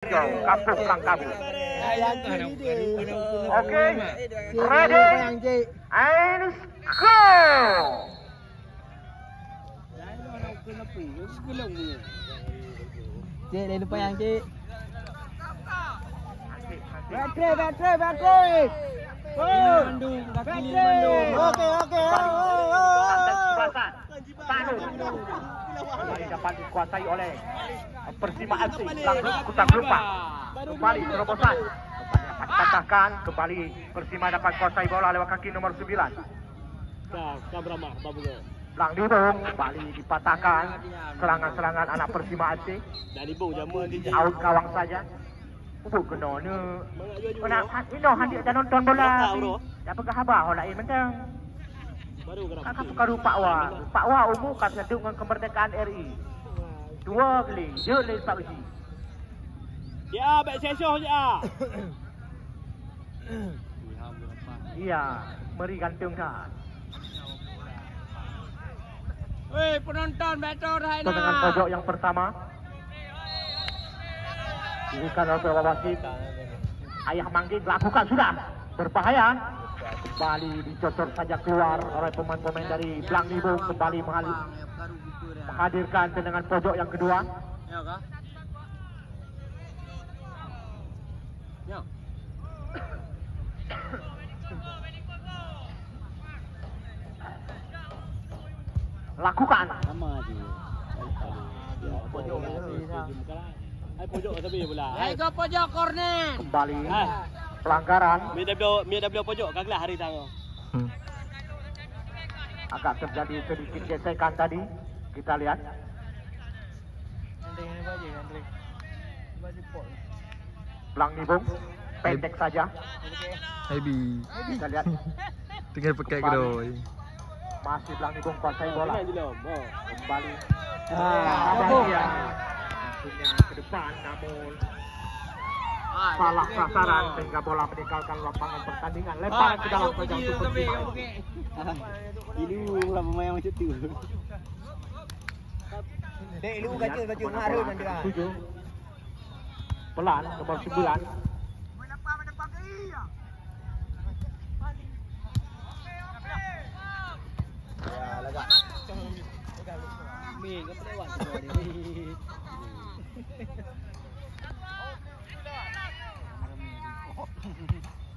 Kampung Langkabu. Oke, ready and go. Cik, dah lupa yang cik. Battery. Oke. Dapat dikuasai oleh Persima FC Kuta Gelupang. Kembali terobosan. Katakan kembali Persima dapat kuasai bola lewat kaki nomor 9. Lang Dibung kembali dipatahkan. Serangan-serangan anak Persima FC. Out gawang saja. Genone. Nak handik dah nonton bola. Dah pegang habar lain mentang. Kakak perkara Pak Wah umumkan dengan kemerdekaan RI. 2 kali, je le saksi. Ya, baik sesuh je. Iya, meri gantung dah. Weh, penonton betul dah ini. Dengan pojok yang pertama. Bukan oleh wasit. Ayah Manggil lakukan sudah. Berbahaya. Kembali dicocor saja keluar oleh pemain-pemain dari Blang Nibung. Kembali menghadirkan tendangan pojok yang kedua. Ya kah? Ya. Lakukan. Sama je. Pojok. Pojok tapi pula. Go pojok corner. Kembali. Pelanggaran. MW pojok kagak hari tanggal. Agak terjadi sedikit gesekan tadi. Kita lihat. Blang Nibung pendek saja. Habi. Kita lihat. Tinggal pakai geroi. Masih Blang Nibung kuasai bola. Kembali. Dia. Maksudnya ke depan namun salah sasaran sehingga bola meninggalkan lapangan pertandingan. Lemparan ke dalam gawang Persima. Ini lah pemain macam tu. Dek lu baju marun nanti ah. 7. Pelan nomor 9. Ya, lagak. Min kau lewat ni.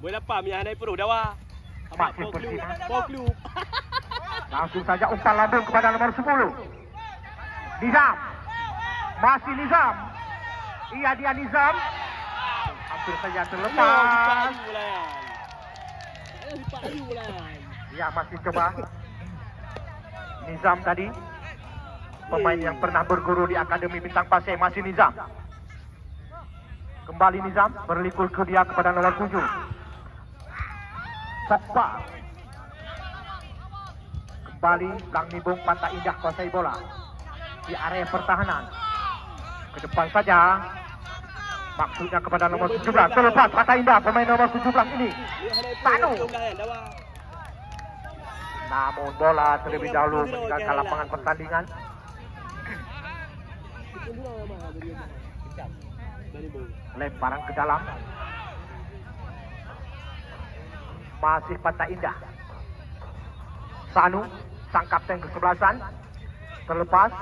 Boleh apa minyak naik perut dah wah. Masih Persima. Poklu. Langsung saja umpan lambung kepada nomor 10. Nizam. Masih Nizam. Iya dia Nizam. Hampir saja terlepas. Ya masih coba. Nizam tadi. Pemain yang pernah berguru di Akademi Bintang Pasir. Masih Nizam. Kembali Nizam. Berlikur ke dia kepada nomor 7. Pogba. Kembali Blang Nibung Pantai Indah kuasai bola di area pertahanan. Ke depan saja. Maksudnya kepada nomor 17. Terlepas Pantai Indah pemain nomor 17 ini. Tanu. Namun bola terlebih dahulu meninggalkan lapangan pertandingan. Lemparan ke dalam. Masih Pantai Indah. Sanu, sang kapten kesebelasan, terlepas.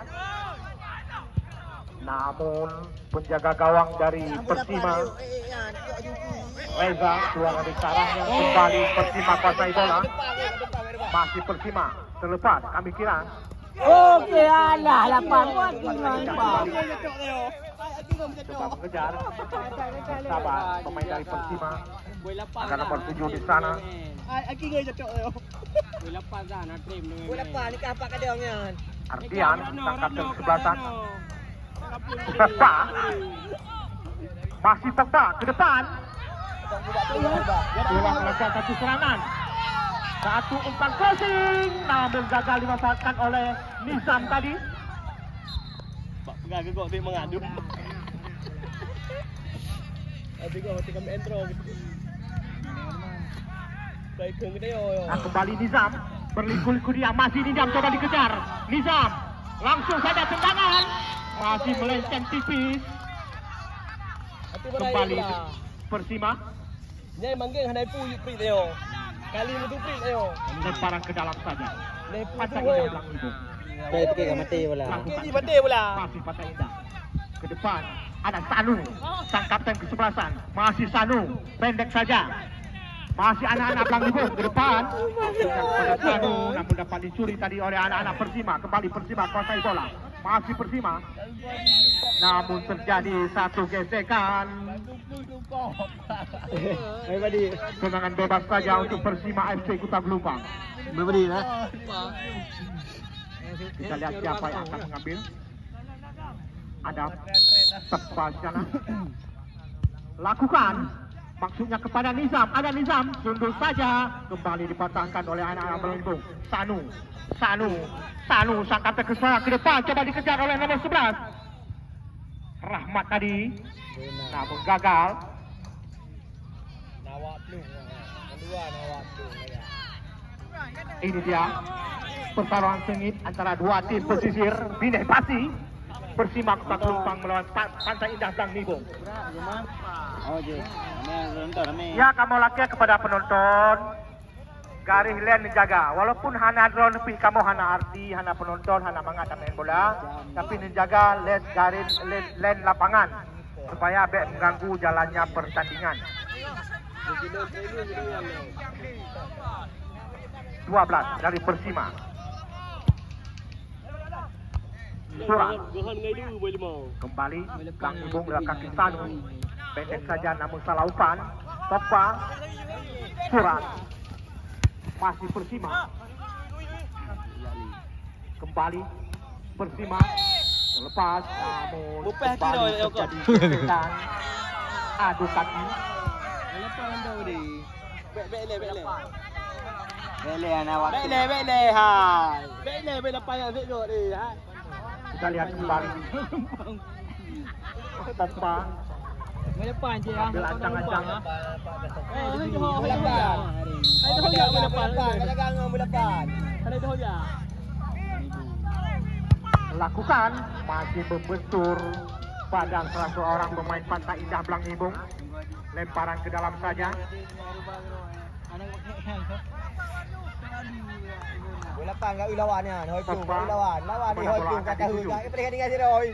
Namun penjaga gawang dari Persima, Reza, keluar dari sarangnya. Kembali Persima kuasai bola. Masih Persima, terlepas. Kami kira. Okey, alah lapan buat gimana? Coba mengejar. Sabar pemain dari Persima. Akan nomor 7 di sana. Aki ngai cocok yo. Boleh lepas dah nak trim dengan. Boleh lepas ni apa kat dia nya? Ardian, sang kapten kesebelasan. Pogba. Masih Pogba ke depan. Bola melakukan satu serangan. Satu umpan crossing. Namun gagal dimanfaatkan oleh Nizam tadi. Pak pegang gegok dia mengadu. Abi kau hati kami intro gitu. Baik ke dia yo. Nah, kembali Nizam. Berliku-liku dia. Masih Nizam coba dikejar. Nizam. Langsung saja tendangan. Masih melenceng tipis. Kembali Persima. Nyai manggil handai pu prit leo. Kali itu prit leo. Lemparan ke dalam saja. Lepu Pantai tu. Indah Belang Nibung. Baik pergi ke mati pula. Ini mati pula. Masih Pantai Indah. Ke depan ada Sanu, sang kapten kesebelasan. Masih Sanu, pendek saja. Masih anak-anak Belang Nibung ke depan. Kepada Sanu, namun dapat dicuri tadi oleh anak-anak Persima. Kembali Persima kuasai bola. Masih Persima. Namun terjadi satu gesekan. Tendangan bebas saja untuk Persima FC Kuta Belumpang. Berberi lah. Kita lihat siapa yang akan mengambil. Ada tepat sana. Lakukan. Maksudnya kepada Nizam. Ada Nizam. Sundul saja. Kembali dipatahkan oleh anak-anak Belang. Sanu. Sang kapten ke depan. Coba dikejar oleh nomor 11. Rahmat tadi. Namun gagal. Nawak blue. Kedua nawak blue. Ini dia pertarungan sengit antara dua tim pesisir Bineh Pasi. Persima Kuta Belumpang melawan Pantai Indah Belang Nibung. Ya, kamu laki kepada penonton. Garis len menjaga. Walaupun hana drone tapi kamu hana arti, hana penonton, hana mangat main bola, tapi menjaga les garis len lapangan supaya tak mengganggu jalannya pertandingan. 12 dari Persima. Surat. Kembali Belang Nibung lewat kaki Sanu. Pendek saja namun salah umpan. Topa. Surat. Masih Persima. Kembali Persima. Terlepas namun kembali terjadi gesekan. Adu kaki. Kita lihat kembali. Topa. Ambil ancang-ancang. Lakukan. Masih membentur badan salah seorang pemain Pantai Indah Belang Nibung. Lemparan ke dalam saja. Bola pan kat lawan ni, hoi pun lawan ni hoi pun kata hu kat pertandingan si Roy.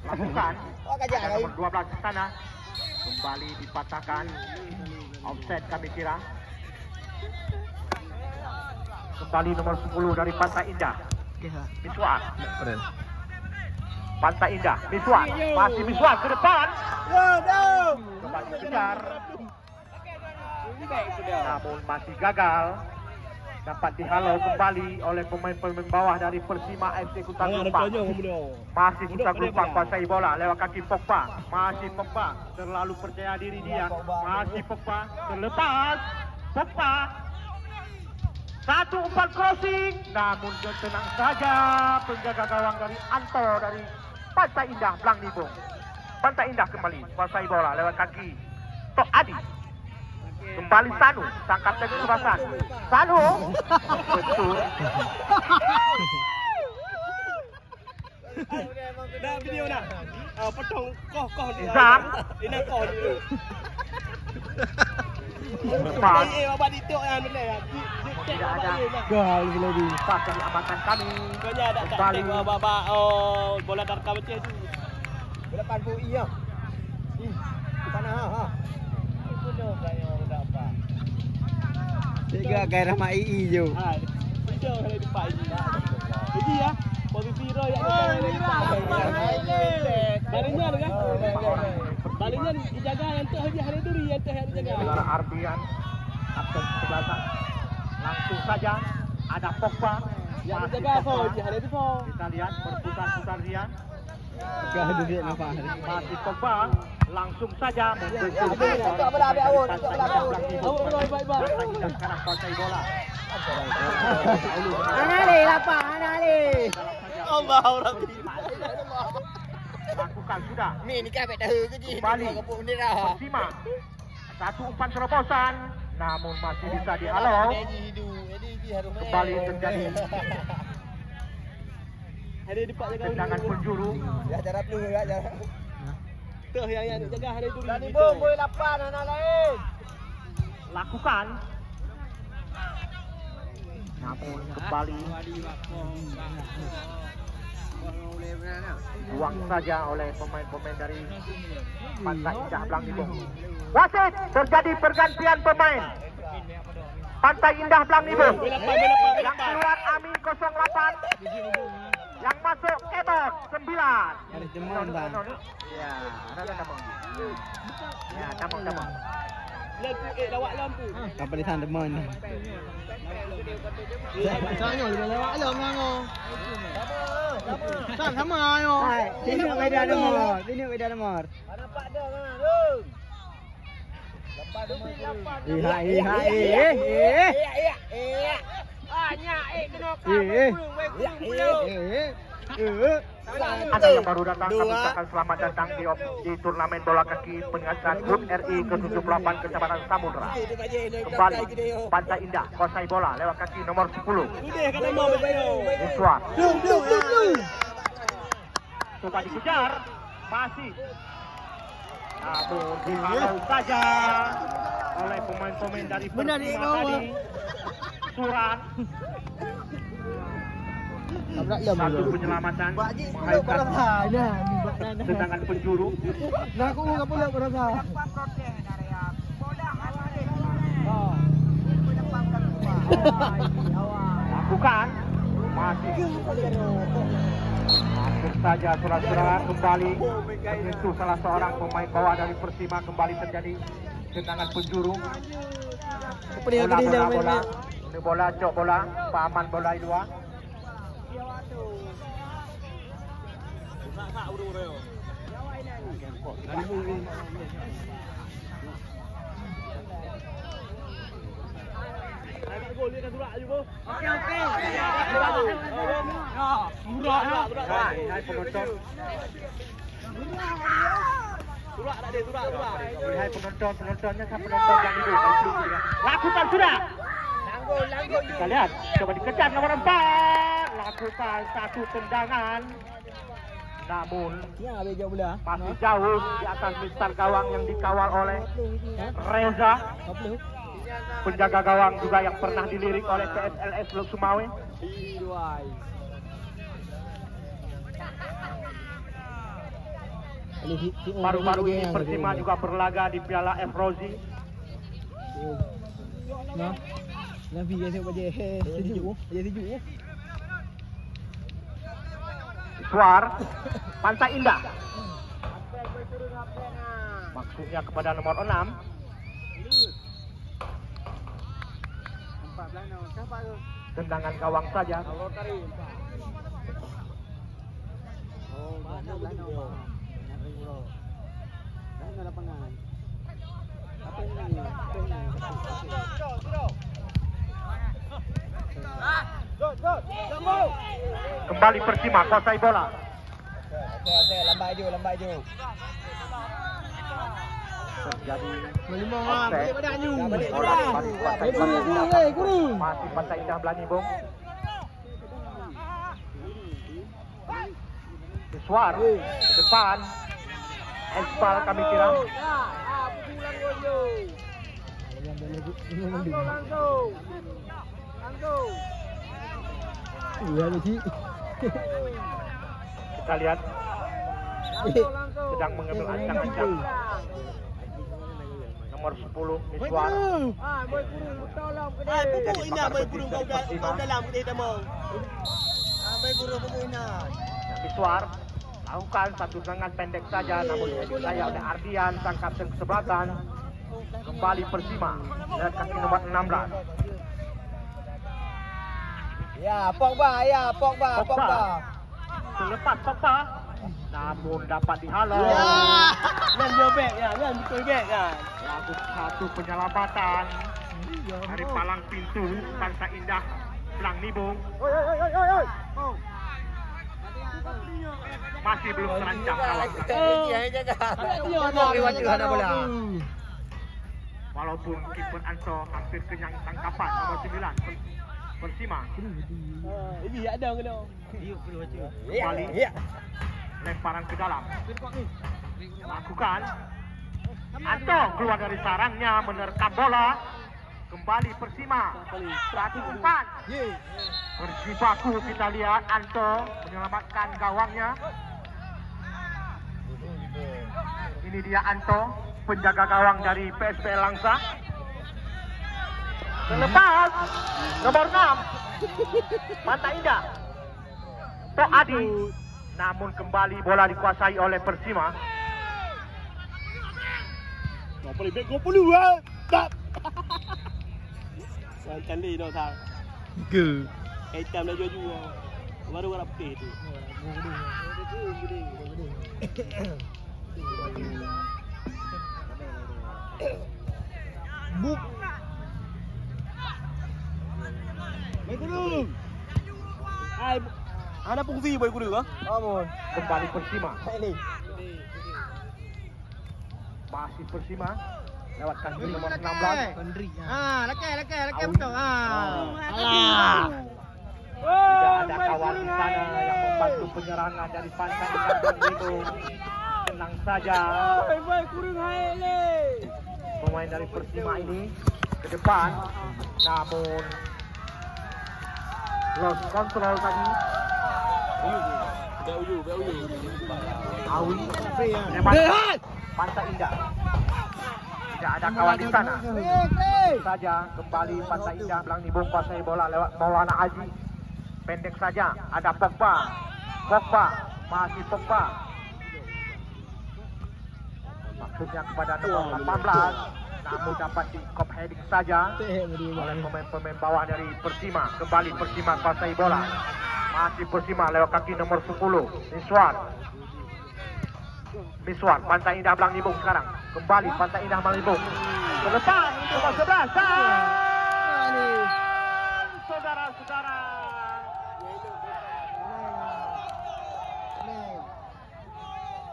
Lakukan. Wah kajak ai. Nomor 12 ke sana. Kembali dipatahkan. Offset kami kira. Kembali nomor 10 dari Pantai Indah. Miswar. Pantai Indah. Miswar. Masih Miswar ke depan. Kembali kejar. Namun masih gagal. Dapat dihalau kembali oleh pemain-pemain bawah dari Persima FC Kuta Belumpang. Masih Kuta Belumpang kuasai bola lewat kaki Pogba. Masih Pogba, terlalu percaya diri dia. Masih Pogba, terlepas. Pogba. Satu umpan crossing, namun tenang saja penjaga gawang dari Anto dari Pantai Indah Belang Nibung. Pantai Indah kembali kuasai bola lewat kaki Tok Adi. Kembali Sanu, sang kapten kesebelasan. Sanu, betul. Dah video dah. Potong koh. Nizam. Ini koh dulu. Lepas. Abang ditok yang boleh. Tidak ada. Gol lagi. Lepas dari amatan kami. Kau ada tak tengok babak bola darkah macam tu. Bola pan pu iya. Sana ha. Tiga gairah mak II je. Video kalau di pagi. Jadi ya, posisi Roy yang ada. Baliknya kan? Baliknya dijaga yang tu hari duri yang tu hari jaga. Saudara Ardian, kapten kesebelasan. Langsung saja ada Pogba. Yang dijaga kau hari itu kau. Kita lihat berputar-putar dia. Gak duit nampak. Masih Pogba. Langsung saja membentur sekarang kuasai bola. Anali lapang, anali. Allah Rabbi. Lakukan sudah. Ni kan pek tahu ke ji. Kembali. Kapuk ni dah. Persima. Satu umpan terobosan, namun masih bisa dihalau. Kembali terjadi Hari depan jaga tendangan penjuru. Ya cara dulu ya cara. Tuh yang jaga hari duri. Dani Bung, boy 8 anak lain. Lakukan. Namun kembali buang saja oleh pemain-pemain dari Pantai Indah Blang Nibong. Wasit, terjadi pergantian pemain. Pantai Indah Blang Nibong. Yang keluar Amin 08. Yang masuk Kebot 9. Harus demon, Bang. Ya, ada Damong. Ya, Damong. Lampu lawak lampu. Apa di sana demon? Soalnya lewat alam ngau. Sama ayo. Hai, sini beda nomor. Sini beda nomor. Nampak dah kan. Anda yang baru datang, kami ucapkan selamat datang di turnamen bola kaki penyelenggaraan HUT RI ke-78 Kecamatan Samudra. Kembali Pantai Indah kuasai bola lewat kaki nomor 10. Iswar. Coba dikejar, masih. Namun dihalau saja oleh pemain-pemain dari Persima tadi. Suran. Satu penyelamatan menghasilkan tendangan penjuru. Lakukan masih hampir saja surat-surat kembali menyentuh salah seorang pemain bawah dari Persima. Kembali terjadi tendangan penjuru. Bola. Ini bola, cok bola, paman bola dua. Hai penonton. Hai penontonnya sama penonton yang itu. Lakukan sudah. Kita lihat, coba dikejar nomor 4. Lakukan satu tendangan. Namun masih jauh di atas mistar gawang yang dikawal oleh Reza. Penjaga gawang juga yang pernah dilirik oleh PSLS Luk Sumawe. Baru-baru ini Persima juga berlaga di Piala F. Rozi. Suar, Pantai Indah. Maksudnya kepada nomor 6. Tendangan gawang saja. Kembali Persima kuasai bola. Okey, lambat je. Terjadi masih Pantai Indah Blang Nibong. Suar depan. Esbal kami kira. Kita lihat sedang mengambil ancang-ancang nomor 10 Iswar. Iswar lakukan satu serangan pendek saja, namun saya oleh Ardian sang kapten kesebelasan. Kembali Persima lihat kaki nomor 16. Pogba. Selepas Pogba, namun dapat dihalau. Yang jobek ya, yang betul bek kan. Lalu satu penyelamatan dari palang pintu Pantai Indah Blang Nibong. Masih belum terancam kawan Blang. Walaupun kiper Anto hampir kenyang tangkapan nomor 9 Persima. Ini ada kena. Kembali lemparan ke dalam. Lakukan. Anto keluar dari sarangnya menerkam bola. Kembali Persima. Satu umpan. Berjibaku kita lihat Anto menyelamatkan gawangnya. Ini dia Anto, penjaga gawang dari PSPL Langsa. Terlepas nomor 6 Pantai Indah Tok Adi, namun kembali bola dikuasai oleh Persima. Kau boleh back kau perlu ah. Tak. Macam ni dah tak. Ke. Hitam dah jual. Baru warna putih tu. Buk. Baik dulu. Ai, ada pungsi baik dulu ah. Amun. Kembali Persima. Ini. Masih Persima lewat kaki nomor 16. Laki betul. Alah. Tidak ada kawan di sana yang membantu penyerangan dari Pantai itu. Tenang saja. Baik kurang hai le. Pemain dari Persima ini ke depan, namun lost control tadi. Uyu. Awi menembak Pantai Indah. Tidak ada kawan di sana. Saja kembali Pantai Indah belang nibung kuasai bola lewat Maulana Haji. Pendek saja ada Pogba. Masih Pogba. Maksudnya kepada nomor 18, namun dapat di kop heading saja oleh pemain-pemain bawah dari Persima. Kembali Persima kuasai bola. Masih Persima lewat kaki nomor 10 Miswar. Pantai Indah belang nibung sekarang. Kembali Pantai Indah belang nibung. Terlepas nomor 11. Saudara-saudara,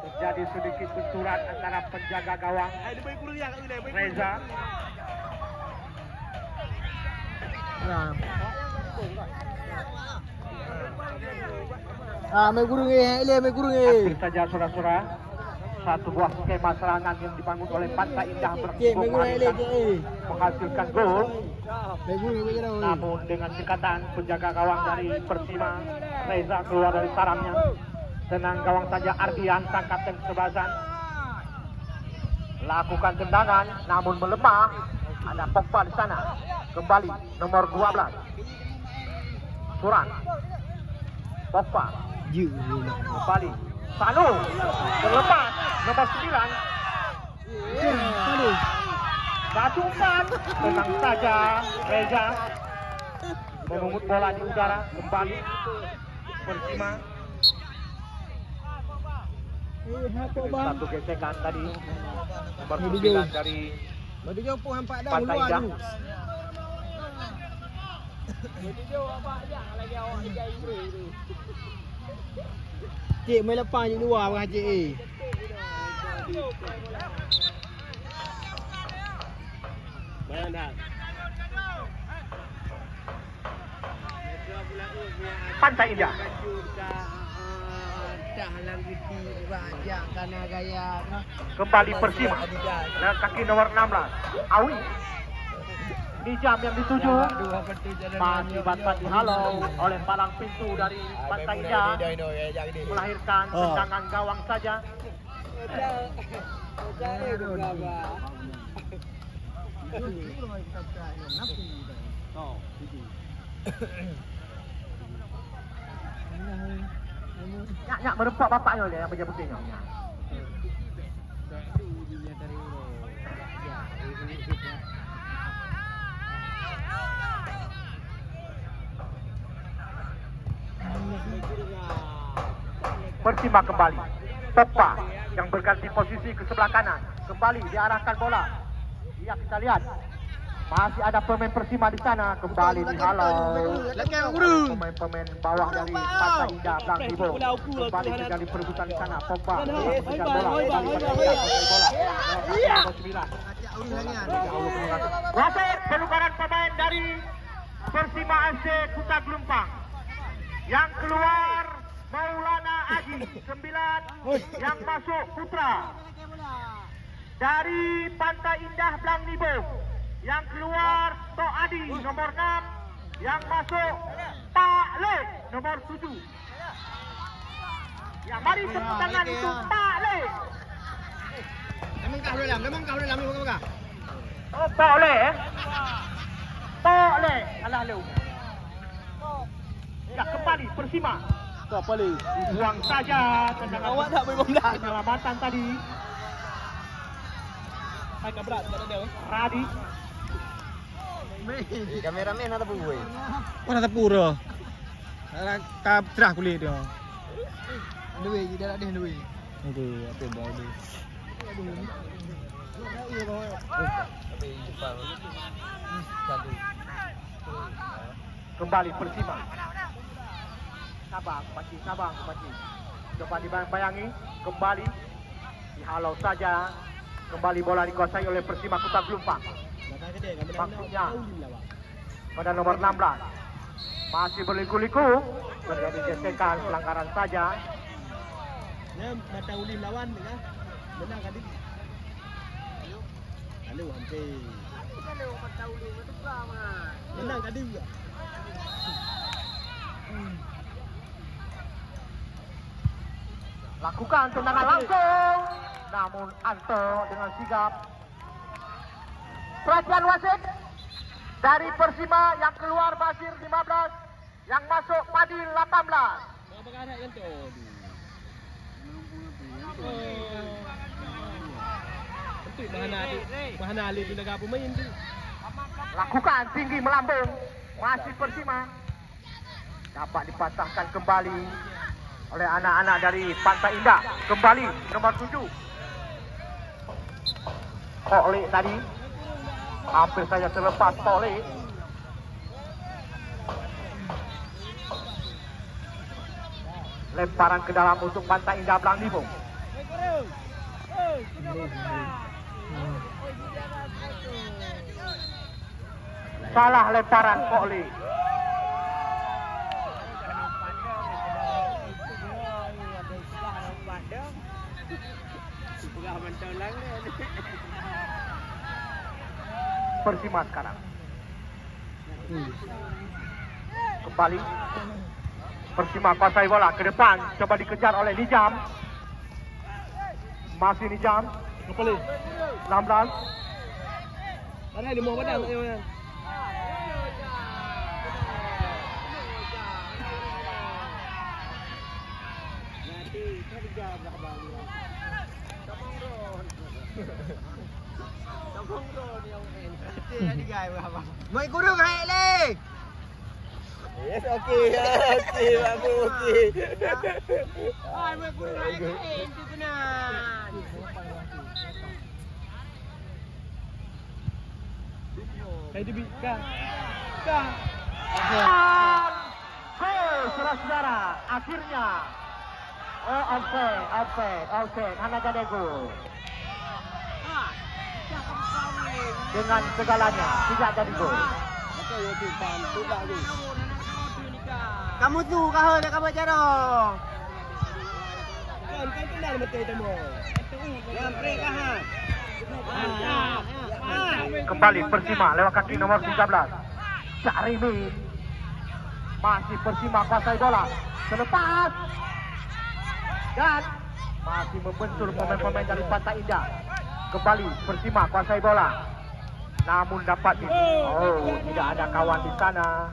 terjadi sedikit benturan antara penjaga gawang Reza. Main kurung Aktif saja saudara-saudara. Satu buah skema serangan yang dibangun oleh Pantai Indah menghasilkan gol. Namun dengan dekatan penjaga gawang dari Persima, Reza keluar dari sarangnya. Tenang gawang saja Ardian, sang kapten kesebelasan. Lakukan tendangan, namun melemah. Ada Pogba di sana. Kembali nomor 12 Suran. Pogba. Kembali Sanu. Terlepas nomor 9. Satu umpan. Tenang saja Reza memungut bola di udara. Kembali Persima. Satu gesekan tadi. Nomor 9 dari Pantai Indah. Cik main lepas je luar bukan cik. Bayang dah. Pantai Indah. Kembali Persima. Dan kaki nomor 16 Awi. Ini jam yang dituju. Masih dapat dihalau oleh palang pintu dari Pantai Indah. Melahirkan tendangan gawang saja. Nyak merempak bapaknya dia yang kerja pentingnya. Persima kembali. Pogba yang berganti posisi ke sebelah kanan. Kembali diarahkan bola. Ya kita lihat. Masih ada pemain Persima di sana. Kembali dihalau. Pemain-pemain bawah dari Pantai Indah belang nibung. Kembali terjadi perebutan di sana. Pogba memberikan bola. Wasit penukaran pemain dari Persima FC Kuta Gelumpang. Yang keluar Maulana Adi 9 yang masuk putra. Dari Pantai Indah Blang Nibong yang keluar Tok Adi nomor 6 yang masuk Pak Le nomor 7. Ya, mari tepuk tangan untuk Pak Le. Lemang kau dalam ni bukan? Oh, Pak Le Pak Le. Alah lu. Ya, kembali Persima. Kau apa ni? Buang saja tendangan. Awak tak boleh bola. Penyelamatan tadi. Hai kabrat tak ada. Radi. Kameramen ada buat. Mana tapura? Ka cerah kulit dia. Duit je dah ada duit. Aduh, apa dah ni? Kembali Persima. Sabar kembali. Coba dibayangi, kembali. Dihalau saja. Kembali bola dikuasai oleh Persima Kota Gelumpang. Maksudnya pada nomor 16. Masih berliku-liku. Terjadi gesekan, pelanggaran saja. Ni mata ulim lawan kan. Menang kan dia. Lalu hampir. Kalau mata ulim itu sama. Menang kan dia. Lakukan tendangan langsung. Namun Anto dengan sigap. Perhatian wasit. Dari Persima yang keluar Basir 15. Yang masuk Padil 18. Apakah ada yang tu? Betul bahan Ali di negara pemain tu. Lakukan tinggi melambung. Masih Persima. Dapat dipatahkan kembali oleh anak-anak dari Pantai Indah. Kembali nomor 7. Kole tadi hampir saja terlepas Kole. Lemparan ke dalam untuk Pantai Indah Blang Nibong. Salah lemparan Kole. Persima sekarang. Kembali. Persima kuasai bola ke depan. Coba dikejar oleh Nijam. Masih Nijam. Kembali. 16. Mana di mau padang ni mana? Mai kurung hai le. Yes, okey. Okey, babu okey. Ai mai kurung hai tu benar. Kayak di ka. Saudara-saudara, akhirnya offside, hanya jadi gol. Dengan segalanya tidak jadi gol. Kamu tu kah dah kamu cara? Kan kenal mati temu. Yang break kah? Kembali Persima lewat kaki nomor 13. Carimin. Masih Persima kuasai bola. Selepas. Dan masih membentur pemain-pemain dari Pantai Indah. Kembali Persima kuasai bola. Namun dapat tidak ada kawan di sana.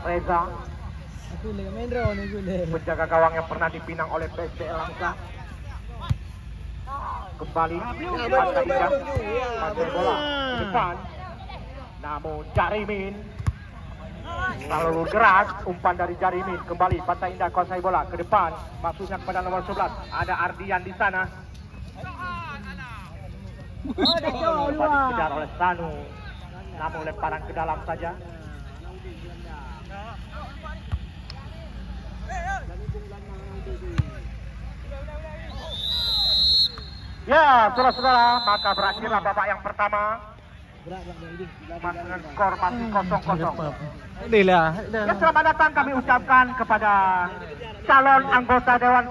Reza penjaga gawang yang pernah dipinang oleh PSBL Langsa. Kembali Pantai Indah kuasai bola ke depan. Namun Jarimin terlalu keras, umpan dari Jarimin. Kembali Pantai Indah kuasai bola ke depan. Maksudnya kepada nomor 11. Ada Ardian di sana. Dikejar oleh Sanu. Namun lemparan ke dalam saja. Ya, saudara-saudara, maka berakhirlah babak yang pertama. Dengan skor masih 0-0. Ini lah. Ya, selamat datang kami ucapkan kepada calon anggota Dewan